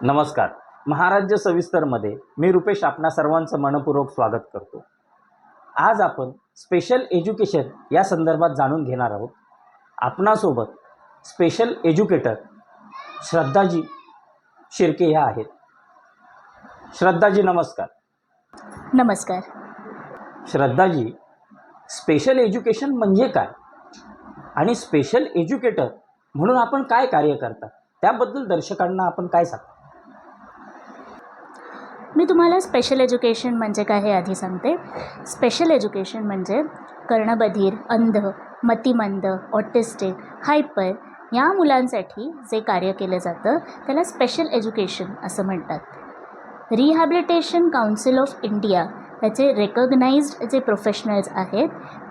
नमस्कार. महाराज्य सविस्तरमध्ये मी रुपेश आपणा सर्वांचं मनपूर्वक स्वागत करतो. आज आपण स्पेशल एज्युकेशन या संदर्भात जाणून घेणार आहोत. आपणासोबत स्पेशल एज्युकेटर श्रद्धाजी शिर्के ह्या आहेत. श्रद्धाजी नमस्कार. नमस्कार. श्रद्धाजी, स्पेशल एज्युकेशन म्हणजे काय आणि स्पेशल एज्युकेटर म्हणून आपण काय कार्य करता त्याबद्दल दर्शकांना आपण काय सांगता? मी तुम्हाला स्पेशल एज्युकेशन म्हणजे काय हे आधी सांगते. स्पेशल एज्युकेशन म्हणजे कर्णबधिर, अंध, मतिमंद, ऑटिस्टिक, हायपर या मुलांसाठी जे कार्य केलं जातं त्याला स्पेशल एज्युकेशन असं म्हणतात. रिहॅबिलिटेशन काउन्सिल ऑफ इंडिया याचे रेकग्नाइज्ड जे प्रोफेशनल्स आहेत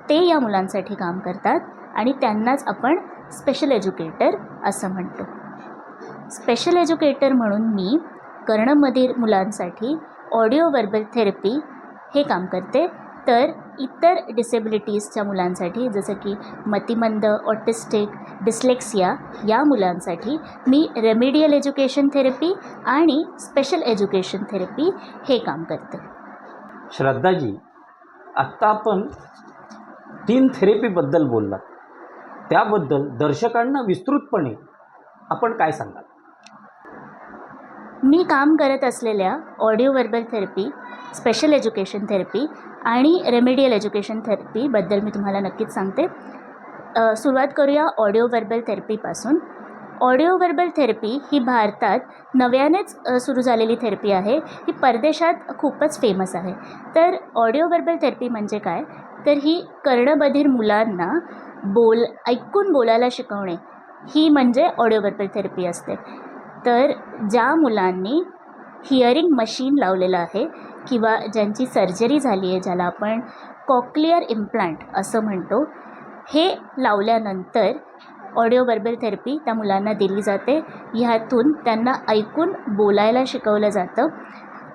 ते या मुलांसाठी काम करतात आणि त्यांनाच आपण स्पेशल एज्युकेटर असं म्हणतो. स्पेशल एज्युकेटर म्हणून मी कर्णबधिर मुलांसाठी ऑडिओ वर्बल थेरपी हे काम करते. तर इतर डिसेबिलिटीजच्या मुलांसाठी जसं की मतिमंद, ऑटिस्टिक, डिस्लेक्सिया या मुलांसाठी मी रेमेडियल एज्युकेशन थेरपी आणि स्पेशल एज्युकेशन थेरपी हे काम करते. श्रद्धाजी, आत्ता आपण 3 थेरपीबद्दल बोललात, त्याबद्दल दर्शकांना विस्तृतपणे आपण काय सांगाल? मी काम करत असलेल्या audio verbal therapy, special education therapy आणि रेमेडियल एज्युकेशन थेरपीबद्दल मी तुम्हाला नक्कीच सांगते. सुरुवात करूया ऑडिओ वर्बल थेरपीपासून. ऑडिओ वर्बल थेरपी ही भारतात नव्यानेच सुरू झालेली थेरपी आहे. ही परदेशात खूपच फेमस आहे. तर ऑडिओ वर्बल थेरपी म्हणजे काय, तर ही कर्णबधिर मुलांना ऐकून बोलायला शिकवणे ही म्हणजे ऑडिओ वर्बल थेरपी असते. तर ज्या मुलांनी हिअरिंग मशीन लावलेलं आहे किंवा ज्यांची सर्जरी झाली आहे, ज्याला आपण कॉक्लिअर इम्प्लांट असं म्हणतो, हे लावल्यानंतर ऑडिओ वर्बल थेरपी त्या मुलांना दिली जाते. ह्यातून त्यांना ऐकून बोलायला शिकवलं जातं.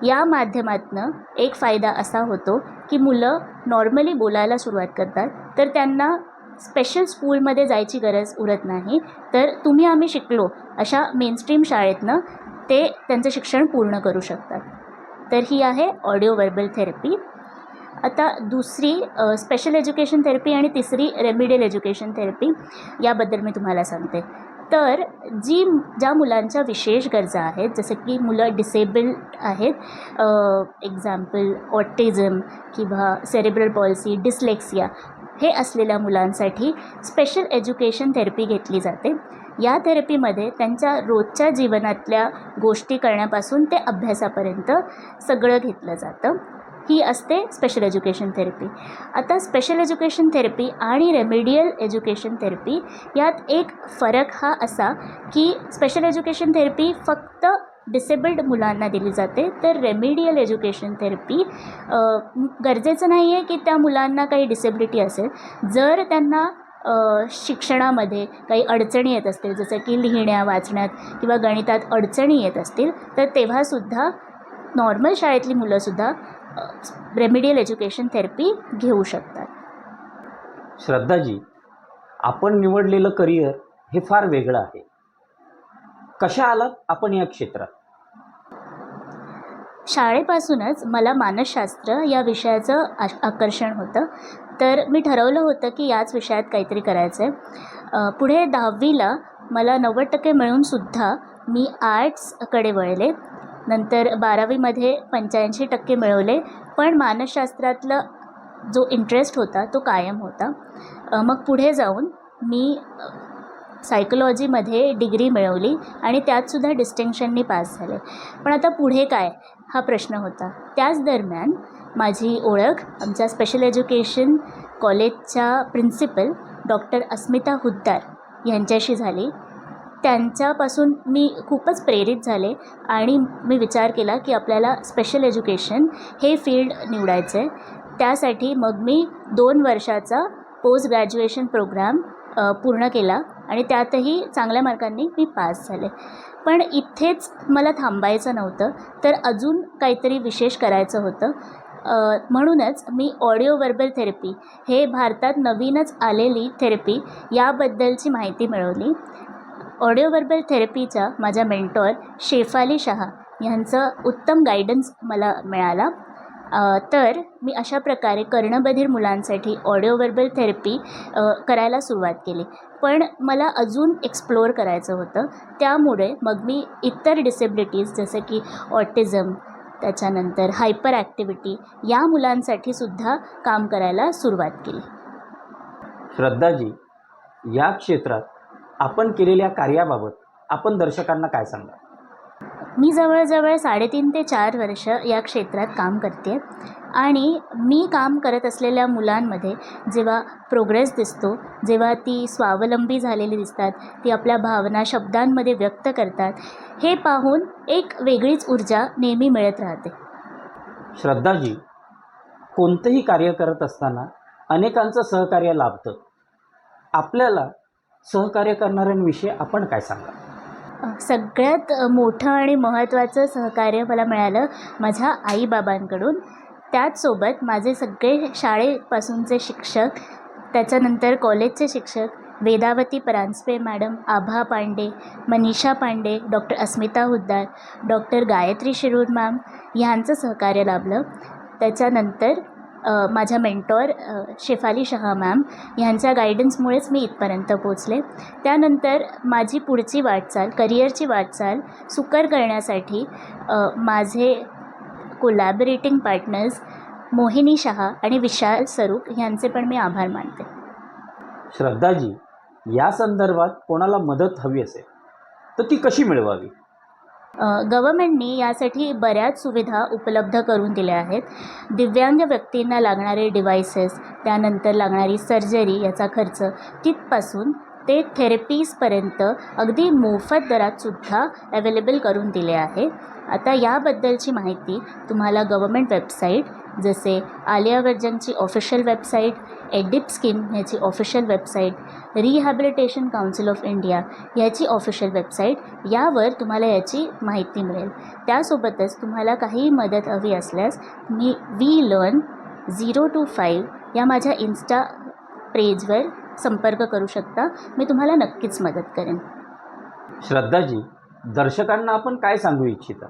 या माध्यमातून एक फायदा असा होतो की मुलं नॉर्मली बोलायला सुरुवात करतात. तर त्यांना स्पेशल स्कूलमध्ये जायची गरज उरत नाही. तर आम्ही शिकलो अशा मेनस्ट्रीम शाळेतनं ते त्यांचं शिक्षण पूर्ण करू शकतात. तर ही आहे ऑडिओ वर्बल थेरपी. आता दुसरी स्पेशल एज्युकेशन थेरपी आणि तिसरी रेमिडियल एज्युकेशन थेरपी याबद्दल मी तुम्हाला सांगते. तर ज्या मुलांच्या विशेष गरजा आहेत, जसं की मुलं डिसेबल्ड आहेत, एक्झाम्पल ऑटिझम किंवा सेरेब्रल पॉल्सी, डिस्लेक्सिया हे असलेल्या मुलांसाठी स्पेशल एज्युकेशन थेरपी घेतली जाते. या थेरपीमध्ये त्यांच्या रोजच्या जीवनातल्या गोष्टी करण्यापासून ते अभ्यासापर्यंत सगळं घेतलं जातं. ही असते स्पेशल एज्युकेशन थेरपी. आता स्पेशल एज्युकेशन थेरपी आणि रेमेडियल एज्युकेशन थेरपी यात एक फरक हा असा की स्पेशल एज्युकेशन थेरपी फक्त डिसेबल्ड मुलांना दिली जाते. तर रेमेडियल एज्युकेशन थेरपी गरजेचं नाही आहे की त्या मुलांना काही डिसेबिलिटी असेल. जर त्यांना शिक्षणामध्ये काही अडचणी येत असतील, जसं की लिहिण्या वाचण्यात किंवा गणितात अडचणी येत असतील, तर तेव्हासुद्धा नॉर्मल शाळेतली मुलंसुद्धा रेमेडियल एज्युकेशन थेरपी घेऊ शकतात. श्रद्धाजी, आपण निवडलेलं करिअर हे फार वेगळं आहे. कशा आलात आपण या क्षेत्रात? शाळेपासूनच मला मानसशास्त्र या विषयाचं आकर्षण होतं. तर मी ठरवलं होतं की याच विषयात काहीतरी करायचं आहे. पुढे 10वीला मला 90% मिळूनसुद्धा मी आर्ट्सकडे वळले. नंतर 12वीमध्ये 85% मिळवले. पण मानसशास्त्रातला जो इंटरेस्ट होता तो कायम होता. मग पुढे जाऊन मी सायकोलॉजीमध्ये डिग्री मिळवली आणि त्यातसुद्धा डिस्टिंक्शननी पास झाले. पण आता पुढे काय हा प्रश्न होता. त्याच दरम्यान माझी ओळख आमच्या स्पेशल एज्युकेशन कॉलेजच्या प्रिन्सिपल डॉक्टर अस्मिता हुद्दार यांच्याशी झाली. त्यांच्यापासून मी खूपच प्रेरित झाले आणि मी विचार केला की आपल्याला स्पेशल एज्युकेशन हे फील्ड निवडायचं आहे. त्यासाठी मग मी 2 वर्षाचा पोस्ट ग्रॅज्युएशन प्रोग्राम पूर्ण केला आणि त्यातही चांगल्या मार्कांनी मी पास झाले. पण इथेच मला थांबायचं नव्हतं, तर अजून काहीतरी विशेष करायचं होतं. म्हणूनच मी ऑडिओ वर्बल थेरपी हे भारतात नवीनच आलेली थेरपी याबद्दलची माहिती मिळवली. ऑडिओ वर्बल थेरपीच्या माझ्या मेंटॉर शेफाली शहा ह्यांचं उत्तम गायडन्स मला मिळाला. तर मी अशा प्रकारे कर्णबधिर मुलांसाठी ऑडिओ वर्बल थेरपी करायला सुरुवात केली. पण मला अजून एक्सप्लोअर करायचं होतं. त्यामुळे मग मी इतर डिसेबिलिटीज जसे की ऑटिझम, त्याच्यानंतर हायपर ॲक्टिव्हिटी या मुलांसाठी सुद्धा काम करायला सुरुवात केली. श्रद्धाजी, या क्षेत्रात आपण केलेल्या कार्याबाबत आपण दर्शकांना काय सांगा? मी जवळजवळ 3.5 ते 4 वर्ष या क्षेत्रात काम करते आणि मी काम करत असलेल्या मुलांमध्ये जेव्हा प्रोग्रेस दिसतो, जेव्हा ती स्वावलंबी झालेली दिसतात, ती आपल्या भावना शब्दांमध्ये व्यक्त करतात, हे पाहून एक वेगळीच ऊर्जा नेहमी मिळत राहते. श्रद्धाजी, कोणतंही कार्य करत असताना अनेकांचं सहकार्य लाभतं. आपल्याला सहकार्य करणाऱ्यांविषयी आपण काय सांगा? सगळ्यात मोठं आणि महत्त्वाचं सहकार्य मला मिळालं माझ्या आईबाबांकडून. त्याचसोबत माझे सगळे शाळेपासूनचे शिक्षक, त्याच्यानंतर कॉलेजचे शिक्षक, वेदावती परांजपे मॅडम, आभा पांडे, मनीषा पांडे, डॉक्टर अस्मिता हुद्दार, डॉक्टर गायत्री शिरूर मॅम ह्यांचं सहकार्य लाभलं. त्याच्यानंतर माझ्या मेंटॉर शेफाली शहा मॅम ह्यांच्या गायडन्समुळेच मी इथपर्यंत पोचले. त्यानंतर माझी पुढची वाटचाल, करिअरची वाटचाल सुकर करण्यासाठी माझे कोलॅबरेटिंग पार्टनर्स मोहिनी शहा आणि विशाल सरूप ह्यांचे पण मी आभार मानते. श्रद्धाजी, या संदर्भात कोणाला मदत हवी असेल तर ती कशी मिळवावी? गव्हर्मेंटनी यासाठी बऱ्याच सुविधा उपलब्ध करून दिल्या आहेत. दिव्यांग व्यक्तींना लागणारे डिव्हायसेस, त्यानंतर लागणारी सर्जरी याचा खर्च तिथपासून ते थेरपीजपर्यंत अगदी मोफत दरातसुद्धा अवेलेबल करून दिले आहे. आता याबद्दलची माहिती तुम्हाला गव्हर्मेंट वेबसाईट जसे आलिया वर्जनची ऑफिशियल वेबसाईट, एडिप स्कीम ह्याची official website, rehabilitation council of India ह्याची ऑफिशियल वेबसाईट यावर तुम्हाला याची माहिती मिळेल. त्यासोबतच तुम्हाला काही मदत हवी असल्यास मी वी लर्न 0 to 5 या माझ्या इन्स्टा पेजवर संपर्क करू शकता. मी तुम्हाला नक्कीच मदत करेन. श्रद्धाजी, दर्शकांना आपण काय सांगू इच्छिता?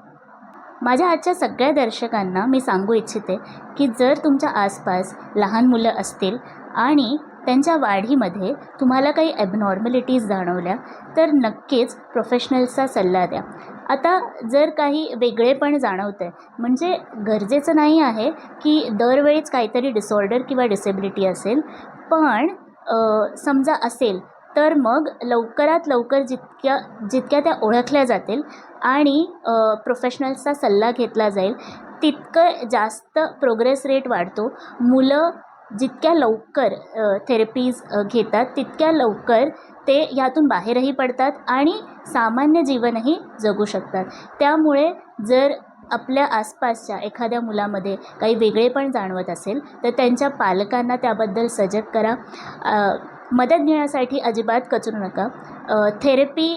माझ्या आजच्या सगळ्या दर्शकांना मी सांगू इच्छिते की जर तुमच्या आसपास लहान मुलं असतील आणि त्यांच्या वाढीमध्ये तुम्हाला काही ॲबनॉर्मॅलिटीज जाणवल्या तर नक्कीच प्रोफेशनल्सचा सल्ला द्या. आता जर काही वेगळेपण जाणवतं आहे म्हणजे गरजेचं नाही आहे की दरवेळीच काहीतरी डिसऑर्डर किंवा डिसेबिलिटी असेल, पण समजा असेल तर मग लवकरात लवकर जितक्या त्या ओळखल्या जातील आणि प्रोफेशनल्सचा सल्ला घेतला जाईल तितकं जास्त प्रोग्रेस रेट वाढतो. मुलं जितक्या लवकर थेरपीज घेतात तितक्या लवकर ते यातून बाहेरही पडतात आणि सामान्य जीवनही जगू शकतात. त्यामुळे जर आपल्या आसपासच्या एखाद्या मुलामध्ये काही वेगळेपण जाणवत असेल तर त्यांच्या पालकांना त्याबद्दल सजग करा. मदत घेण्यासाठी अजिबात कचरू नका. थेरपी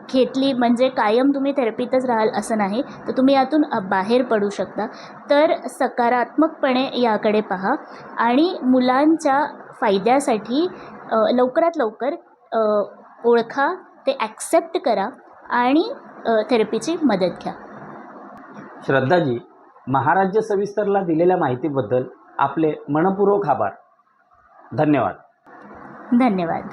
घेतली म्हणजे कायम तुम्ही थेरपीतच राहाल असं नाही, तर तुम्ही यातून बाहेर पडू शकता. तर सकारात्मकपणे याकडे पहा आणि मुलांच्या फायद्यासाठी लवकरात लवकर ओळखा, ते ॲक्सेप्ट करा आणि थेरपीची मदत घ्या. श्रद्धाजी, महाराज्य सविस्तरला दिलेल्या माहितीबद्दल आपले मनपूर्वक आभार. धन्यवाद. धन्यवाद.